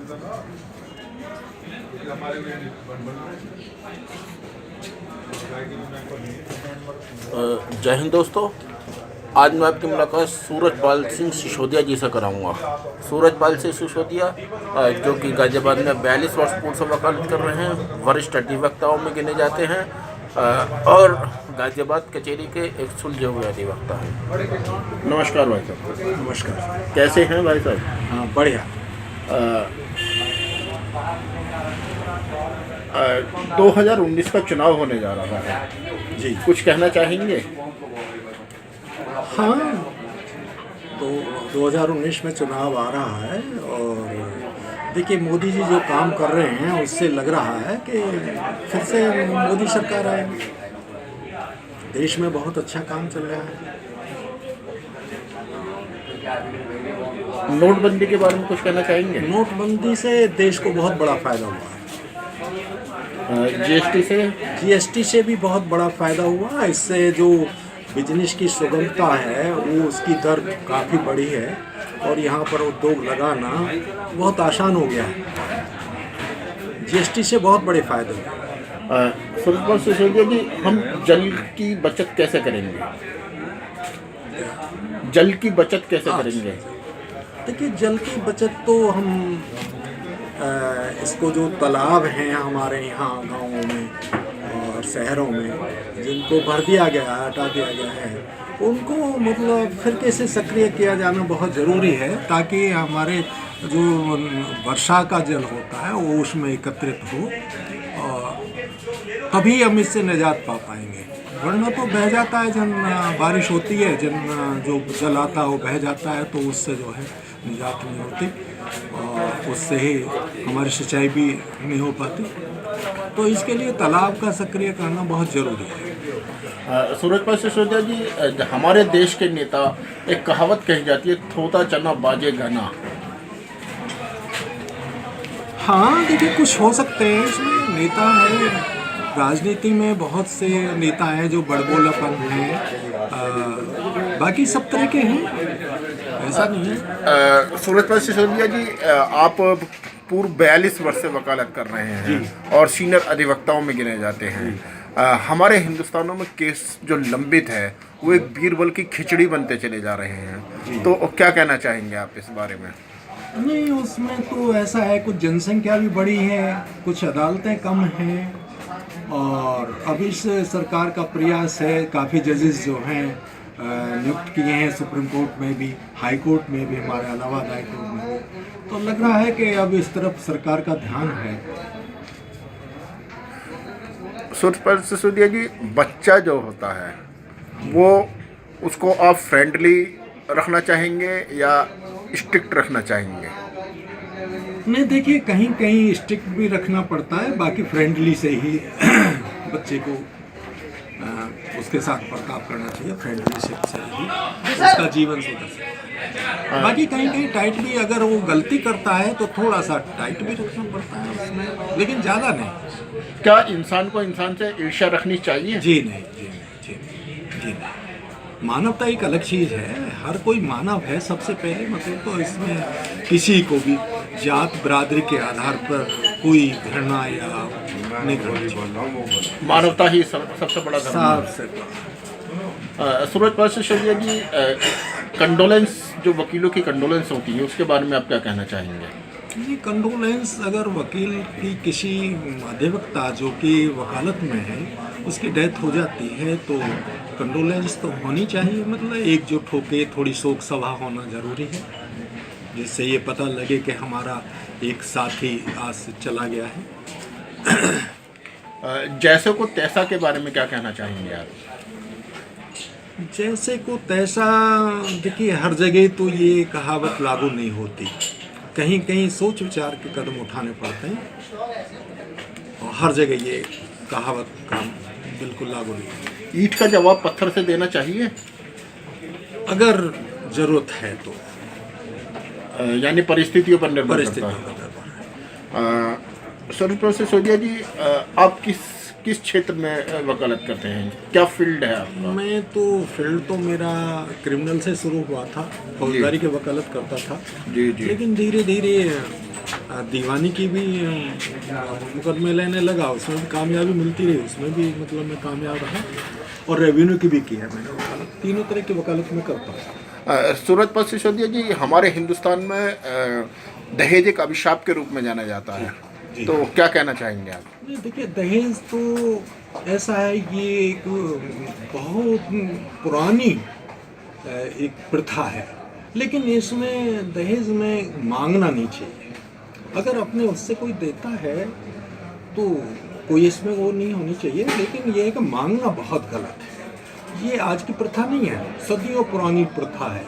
जय हिंद दोस्तों, आज मैं आपकी मुलाकात सूरजपाल सिंह सिसोदिया जी से कराऊंगा। सूरजपाल सिंह सिसोदिया जो कि गाजियाबाद में 42 वर्ष पूर्व से वकालत कर रहे हैं, वरिष्ठ अधिवक्ताओं में गिने जाते हैं और गाजियाबाद कचहरी के एक सुलझे हुए अधिवक्ता हैं। नमस्कार भाई साहब। नमस्कार। कैसे हैं भाई साहब? हाँ, बढ़िया। 2019 का चुनाव होने जा रहा है जी, कुछ कहना चाहेंगे? हाँ, तो 2019 में चुनाव आ रहा है और देखिए मोदी जी जो काम कर रहे हैं उससे लग रहा है कि फिर से मोदी सरकार आएगी। देश में बहुत अच्छा काम चल रहा है। नोटबंदी के बारे में कुछ कहना चाहेंगे? नोटबंदी से देश को बहुत बड़ा फायदा हुआ है। जीएसटी से भी बहुत बड़ा फायदा हुआ। इससे जो बिजनेस की सुगमता है वो उसकी दर काफ़ी बढ़ी है और यहाँ पर उद्योग लगाना बहुत आसान हो गया है। जीएसटी से बहुत बड़े फायदे हुए। सूरजपाल सिसोदिया जी, हम जल की बचत कैसे करेंगे? जल की बचत कैसे करेंगे? देखिए, जल की बचत तो हम इसको जो तालाब हैं हमारे यहाँ गाँवों में और शहरों में जिनको भर दिया गया है, हटा दिया गया है, उनको मतलब फिर कैसे सक्रिय किया जाना बहुत ज़रूरी है ताकि हमारे जो वर्षा का जल होता है वो उसमें एकत्रित हो और तभी हम इससे निजात पा पाएंगे। वरना तो बह जाता है, जब बारिश होती है, जब जो जल आता है वो बह जाता है, तो उससे जो है निजात नहीं होती और उससे ही हमारी सिंचाई भी नहीं हो पाती। तो इसके लिए तालाब का सक्रिय करना बहुत ज़रूरी है। सूरजपाल सिसोदिया जी, हमारे देश के नेता, एक कहावत कही जाती है, थोता चना बाजे गाना। हाँ, देखिए कुछ हो सकते हैं इसमें। नेता है, राजनीति में बहुत से नेता हैं जो बड़बोलापन हैं, बाकी सब तरह के हैं, ऐसा नहीं है। सूरजपाल सिसोदिया जी, आप पूर्व 42 वर्ष से वकालत कर रहे हैं और सीनियर अधिवक्ताओं में गिने जाते हैं। हमारे हिंदुस्तानों में केस जो लंबित है वो एक बीरबल की खिचड़ी बनते चले जा रहे हैं, तो क्या कहना चाहेंगे आप इस बारे में? नहीं, उसमें तो ऐसा है, कुछ जनसंख्या भी बड़ी है, कुछ अदालतें कम हैं और अभी से सरकार का प्रयास है, काफ़ी जजेस जो हैं नियुक्त किए हैं सुप्रीम कोर्ट में भी, हाई कोर्ट में भी, हमारे इलाहाबाद हाई कोर्ट में भी। तो लग रहा है कि अब इस तरफ सरकार का ध्यान है। सूरजपाल सिसोदिया जी, बच्चा जो होता है वो उसको आप फ्रेंडली रखना चाहेंगे या स्ट्रिक्ट रखना चाहेंगे? नहीं, देखिए कहीं कहीं स्ट्रिक्ट भी रखना पड़ता है, बाकी फ्रेंडली से ही बच्चे को उसके साथ बर्ताव करना चाहिए, फ्रेंडलीशिप से ही उसका जीवन सुधर सकता है। बाकी कहीं कहीं टाइट भी, अगर वो गलती करता है तो थोड़ा सा टाइट भी रखना पड़ता है उसमें, लेकिन ज़्यादा नहीं। क्या इंसान को इंसान से ईर्ष्या रखनी चाहिए? जी नहीं, जी नहीं, जी नहीं, जी नहीं। मानवता एक अलग चीज़ है, हर कोई मानव है सबसे पहले। मतलब तो इसमें किसी को भी जात बिरादरी के आधार पर कोई घृणा या नहीं करनी चाहिए। मानवता ही सबसे बड़ा धर्म है। सबसे सूरजपाल सिसोदिया जी, कंडोलेंस, जो वकीलों की कंडोलेंस होती है, उसके बारे में आप क्या कहना चाहेंगे? ये कंडोलेंस, अगर वकील की किसी अधिवक्ता जो कि वकालत में है उसकी डेथ हो जाती है तो कंडोलेंस तो होनी चाहिए। मतलब एकजुट होकर थोड़ी शोक सभा होना ज़रूरी है, जिससे ये पता लगे कि हमारा एक साथी आज से चला गया है। जैसे को तैसा के बारे में क्या कहना चाहेंगे आप? जैसे को तैसा, देखिए हर जगह तो ये कहावत लागू नहीं होती, कहीं कहीं सोच विचार के कदम उठाने पड़ते हैं और हर जगह ये कहावत का बिल्कुल लागू नहीं होती। ईंट का जवाब पत्थर से देना चाहिए अगर ज़रूरत है तो, यानी परिस्थितियों पर निर्भर परिस्थिति करता है। सूरजपाल सिसोदिया जी, आप किस क्षेत्र में वकालत करते हैं? क्या फील्ड है आपका? मैं तो फील्ड तो मेरा क्रिमिनल से शुरू हुआ था, फौजदारी की वकालत करता था। जी जी। लेकिन धीरे धीरे दीवानी की भी मुकदमे लेने लगा, उसमें भी कामयाबी मिलती रही, उसमें भी मतलब मैं कामयाब रहा, और रेवेन्यू की भी की है मैंने वकालत। तीनों तरह की वकालत मैं करता हूँ। सूरजपाल सिसोदिया जी, हमारे हिंदुस्तान में दहेज एक अभिशाप के रूप में जाना जाता है, तो क्या कहना चाहेंगे आप? नहीं, देखिए, दहेज तो ऐसा है, ये एक बहुत पुरानी एक प्रथा है, लेकिन इसमें दहेज में मांगना नहीं चाहिए। अगर अपने उससे कोई देता है तो कोई इसमें वो नहीं होनी चाहिए, लेकिन ये है कि मांगना बहुत गलत है। ये आज की प्रथा नहीं है, सदियों पुरानी प्रथा है,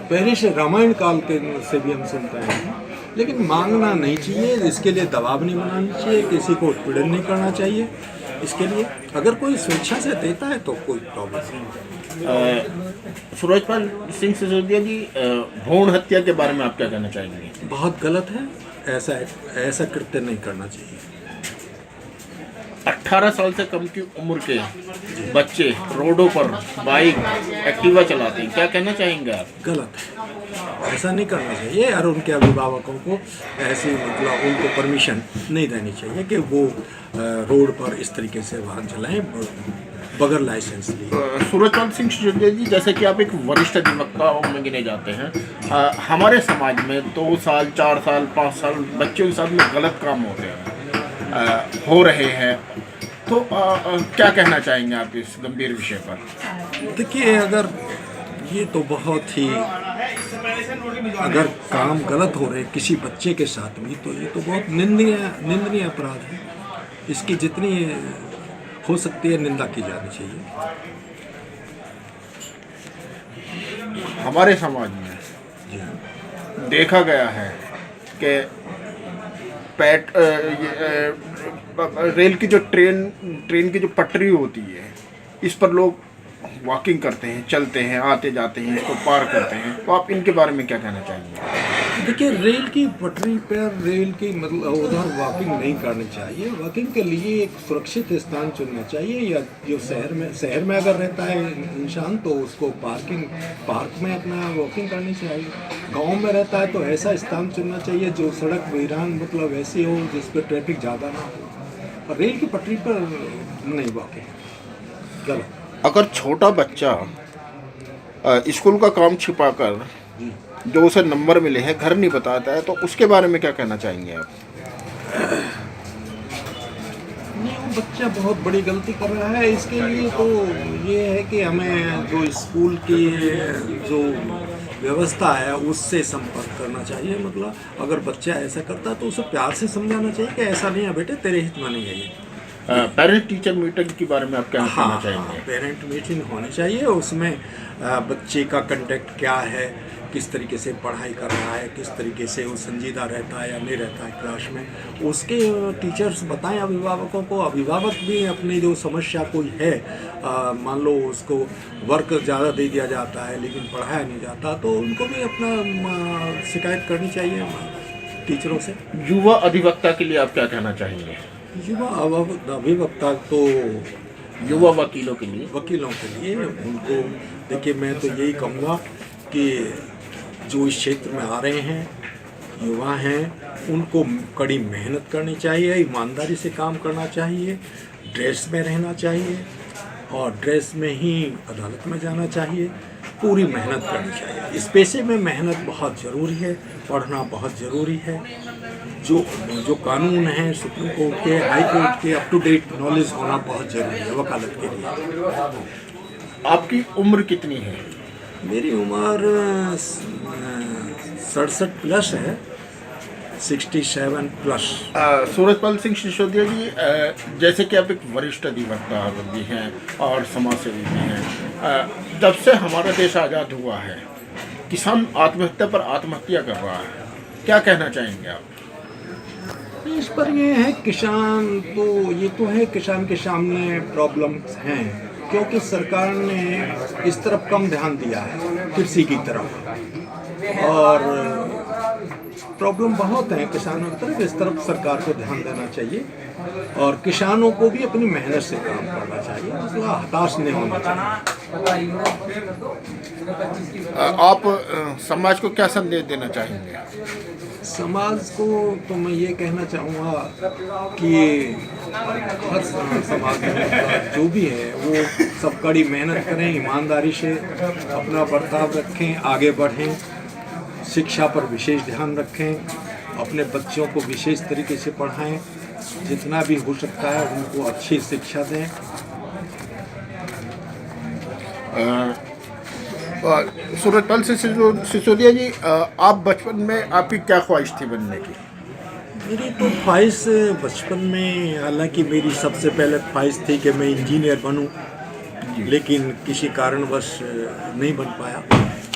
पहले से रामायण काल के से भी हम सुनते हैं। लेकिन मांगना नहीं चाहिए, इसके लिए दबाव नहीं बनाना चाहिए, किसी को उत्पीड़न नहीं करना चाहिए। इसके लिए अगर कोई स्वेच्छा से देता है तो कोई प्रॉब्लम नहीं। सूरजपाल सिंह सिसोदिया जी, भ्रूण हत्या के बारे में आप क्या कहना चाहेंगे? बहुत गलत है, ऐसा कृत्य नहीं करना चाहिए। 18 साल से कम की उम्र के बच्चे रोडों पर बाइक, एक्टिवा चलाते हैं, क्या कहना चाहेंगे आप? गलत है, ऐसा नहीं करना चाहिए, और उनके अभिभावकों को ऐसी मतलब उनको परमिशन नहीं देनी चाहिए कि वो रोड पर इस तरीके से वाहन चलाएं बगैर लाइसेंस लिए। सूरजपाल सिंह सिसोदिया जी, जैसे कि आप एक वरिष्ठ अधिवक्ता में गिने जाते हैं, हमारे समाज में 2 साल, 4 साल, 5 साल बच्चों के साथ में गलत काम होते हैं, हो रहे हैं, तो क्या कहना चाहेंगे आप इस गंभीर विषय पर? देखिए, अगर ये तो बहुत ही, अगर काम गलत हो रहे किसी बच्चे के साथ भी, तो ये तो बहुत निंदनीय अपराध है। इसकी जितनी हो सकती है निंदा की जानी चाहिए। हमारे समाज में देखा गया है कि रेल की जो ट्रेन की जो पटरी होती है, इस पर लोग वॉकिंग करते हैं, चलते हैं, आते जाते हैं, इसको पार करते हैं, तो आप इनके बारे में क्या कहना चाहेंगे? देखिए, रेल की पटरी पर रेल की मतलब उधर वॉकिंग नहीं करनी चाहिए। वॉकिंग के लिए एक सुरक्षित स्थान चुनना चाहिए, या जो शहर में अगर रहता है इंसान तो उसको पार्क में अपना वॉकिंग करनी चाहिए। गांव में रहता है तो ऐसा स्थान चुनना चाहिए जो सड़क वीरान मतलब ऐसी हो जिस पर ट्रैफिक ज़्यादा ना हो। और रेल की पटरी पर नहीं वॉकिंग गलत। अगर छोटा बच्चा स्कूल का काम छिपाकर जो उसे नंबर मिले हैं घर नहीं बताता है, तो उसके बारे में क्या कहना चाहेंगे आप? नहीं, वो बच्चा बहुत बड़ी गलती कर रहा है। इसके लिए तो ये है कि हमें जो स्कूल की जो व्यवस्था है उससे संपर्क करना चाहिए। मतलब अगर बच्चा ऐसा करता है तो उसे प्यार से समझाना चाहिए कि ऐसा नहीं है बेटे, तेरे हित में नहीं है ये। पेरेंट टीचर मीटिंग के बारे में आप क्या कहना चाहेंगे? पेरेंट मीटिंग होनी चाहिए, उसमें बच्चे का कंटेक्ट क्या है, किस तरीके से पढ़ाई कर रहा है, किस तरीके से वो संजीदा रहता है या नहीं रहता है क्लास में, उसके टीचर्स बताएं अभिभावकों को। अभिभावक भी अपनी जो समस्या कोई है, मान लो उसको वर्क ज़्यादा दे दिया जाता है लेकिन पढ़ाया नहीं जाता, तो उनको भी अपना शिकायत करनी चाहिए टीचरों से। युवा अधिवक्ता के लिए आप क्या कहना चाहेंगे? युवा अभिवक्ता तो युवा वकीलों के लिए उनको, देखिए, मैं तो यही कहूँगा कि जो इस क्षेत्र में आ रहे हैं युवा हैं, उनको कड़ी मेहनत करनी चाहिए, ईमानदारी से काम करना चाहिए, ड्रेस में रहना चाहिए और ड्रेस में ही अदालत में जाना चाहिए, पूरी मेहनत करनी चाहिए। इस पेशे में मेहनत बहुत ज़रूरी है, पढ़ना बहुत ज़रूरी है। जो कानून हैं सुप्रीम कोर्ट के, हाई कोर्ट के, अप टू डेट नॉलेज होना बहुत ज़रूरी है वकालत के लिए। आपकी उम्र कितनी है? मेरी उम्र 67 प्लस है, 67 प्लस। सूरजपाल सिंह सिसोदिया जी, जैसे कि आप एक वरिष्ठ अधिवक्ता भी हैं और समाजसेवी भी हैं, जब से हमारा देश आज़ाद हुआ है किसान आत्महत्या पर आत्महत्या कर रहा है, क्या कहना चाहेंगे आप? इस पर ये है, किसान तो ये तो है, किसान के सामने प्रॉब्लम्स हैं क्योंकि सरकार ने इस तरफ कम ध्यान दिया है कृषि की तरफ, और प्रॉब्लम बहुत है किसानों की तरफ। इस तरफ सरकार को ध्यान देना चाहिए और किसानों को भी अपनी मेहनत से काम करना चाहिए, मतलब हताश नहीं होना चाहिए। आप समाज को क्या संदेश देना चाहेंगे? समाज को तो मैं ये कहना चाहूँगा कि हर समाज में जो भी है वो सब कड़ी मेहनत करें, ईमानदारी से अपना बर्ताव रखें, आगे बढ़ें, शिक्षा पर विशेष ध्यान रखें, अपने बच्चों को विशेष तरीके से पढ़ाएं, जितना भी हो सकता है उनको अच्छी शिक्षा दें। सूरजपाल सिसोदिया जी, आप बचपन में आपकी क्या ख्वाहिश थी बनने की? मेरी तो ख्वाहिश बचपन में, हालांकि मेरी सबसे पहले ख्वाहिश थी कि मैं इंजीनियर बनूं, लेकिन किसी कारणवश नहीं बन पाया।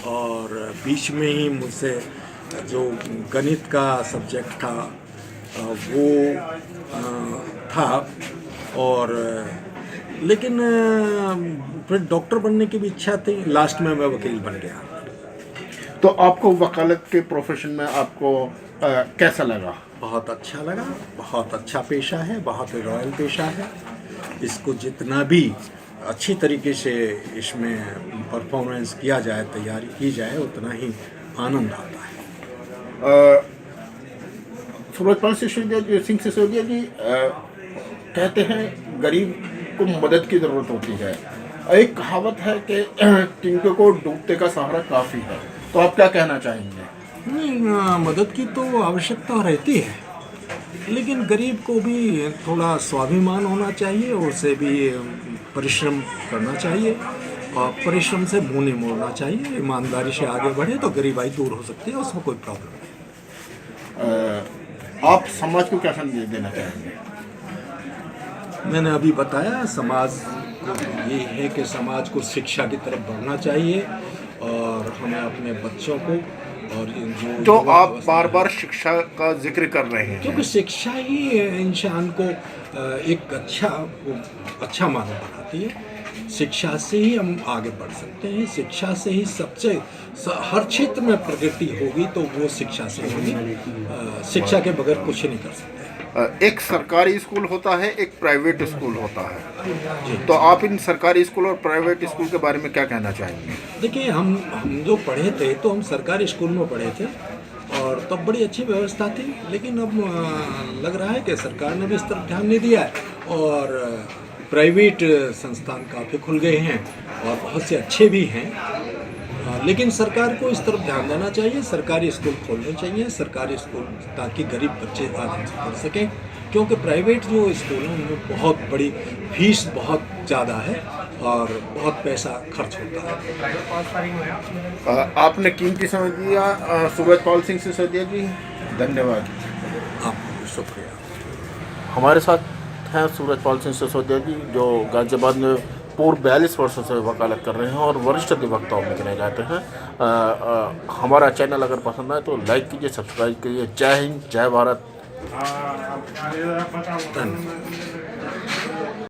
और बीच में ही मुझसे जो गणित का सब्जेक्ट था वो था, और लेकिन फिर डॉक्टर बनने की भी इच्छा थी। लास्ट में मैं वकील बन गया। तो आपको वकालत के प्रोफेशन में आपको कैसा लगा? बहुत अच्छा लगा, बहुत अच्छा पेशा है, बहुत रॉयल पेशा है। इसको जितना भी अच्छी तरीके से इसमें परफॉर्मेंस किया जाए, तैयारी की जाए, उतना ही आनंद आता है। सूरजपाल सिंह सिसोदिया जी, कहते हैं गरीब को मदद की ज़रूरत होती है। एक कहावत है कि तिनके को डूबते का सहारा काफ़ी है, तो आप क्या कहना चाहेंगे? नहीं, मदद की तो आवश्यकता रहती है, लेकिन गरीब को भी थोड़ा स्वाभिमान होना चाहिए, उसे भी परिश्रम करना चाहिए और परिश्रम से मुँह नहीं मोड़ना चाहिए। ईमानदारी से आगे बढ़े तो गरीबाई दूर हो सकती है, उसमें कोई प्रॉब्लम नहीं। आप समाज को क्या संदेश देना चाहेंगे? मैंने अभी बताया, समाज को ये है कि समाज को शिक्षा की तरफ बढ़ना चाहिए, और हमें अपने बच्चों को और जो आप बार बार शिक्षा का जिक्र कर रहे हैं, क्योंकि शिक्षा ही इंसान को एक अच्छा मानव बनाती है। शिक्षा से ही हम आगे बढ़ सकते हैं, शिक्षा से ही सबसे हर क्षेत्र में प्रगति होगी तो वो शिक्षा से होगी। शिक्षा के बगैर कुछ नहीं कर सकते। एक सरकारी स्कूल होता है, एक प्राइवेट स्कूल होता है, तो आप इन सरकारी स्कूल और प्राइवेट स्कूल के बारे में क्या कहना चाहेंगे? देखिए, हम जो पढ़े थे तो हम सरकारी स्कूल में पढ़े थे, और तब बड़ी अच्छी व्यवस्था थी, लेकिन अब लग रहा है कि सरकार ने भी इस तरफ ध्यान नहीं दिया है, और प्राइवेट संस्थान काफ़ी खुल गए हैं और बहुत से अच्छे भी हैं। लेकिन सरकार को इस तरफ ध्यान देना चाहिए, सरकारी स्कूल खोलने चाहिए, सरकारी स्कूल, ताकि गरीब बच्चे आराम से पढ़ सकें, क्योंकि प्राइवेट जो स्कूल हैं उनमें बहुत बड़ी फीस बहुत ज़्यादा है और बहुत पैसा खर्च होता है। आपने कीमती समय दिया सूरजपाल सिंह सिसोदिया जी, धन्यवाद। आपको शुक्रिया। हमारे साथ हैं सूरजपाल सिंह सिसोदिया जी, जो गाजियाबाद में पूर्व 42 वर्षों से वकालत कर रहे हैं और वरिष्ठ अधिवक्ताओं में गिने जाते हैं। हमारा चैनल अगर पसंद आए तो लाइक कीजिए, सब्सक्राइब कीजिए। जय हिंद, जय भारत। धन्यवाद।